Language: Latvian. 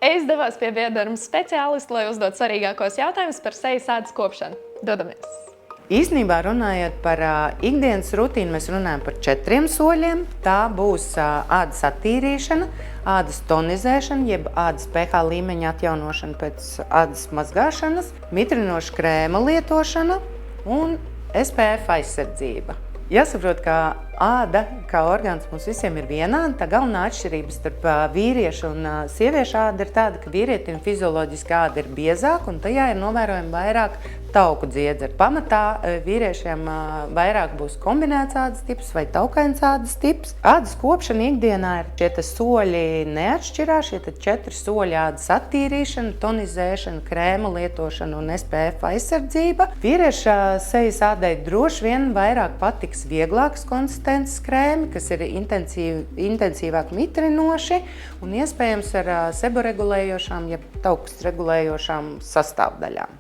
Es devos pie biodermas speciālista, lai uzdot svarīgākos jautājumus par sejas ādas kopšanu. Dodamies! Īstenībā runājot par ikdienas rutīnu, mēs runājam par 4 soļiem. Tā būs ādas attīrīšana, ādas tonizēšana, jeb ādas pH līmeņa atjaunošana pēc ādas mazgāšanas, mitrinoša krēma lietošana un SPF aizsardzība. Jāsaprot, ka āda, kā orgāns mums visiem ir vienāda, tā galvenā atšķirība starp vīriešu un sieviešu ādu ir tāda, ka vīrietim fizioloģiski āda ir biezāka un tajā ir novērojami vairāk tauku dziedzera. Pamatā vīriešiem vairāk būs kombinēts ādas tips vai taukains ādas tips. Ādas kopšana ikdienā ir šie soļi neatšķirās, šie 4 soļi ādas attīrīšana, tonizēšana, krēma lietošana un SPF aizsardzība. Vīrieša sejas ādai droši vien vairāk patiks vieglākas konsistences krēmi, kas ir intensīvāk mitrinoši un iespējams ar seboregulējošām, ja taukus regulējošām sastāvdaļām.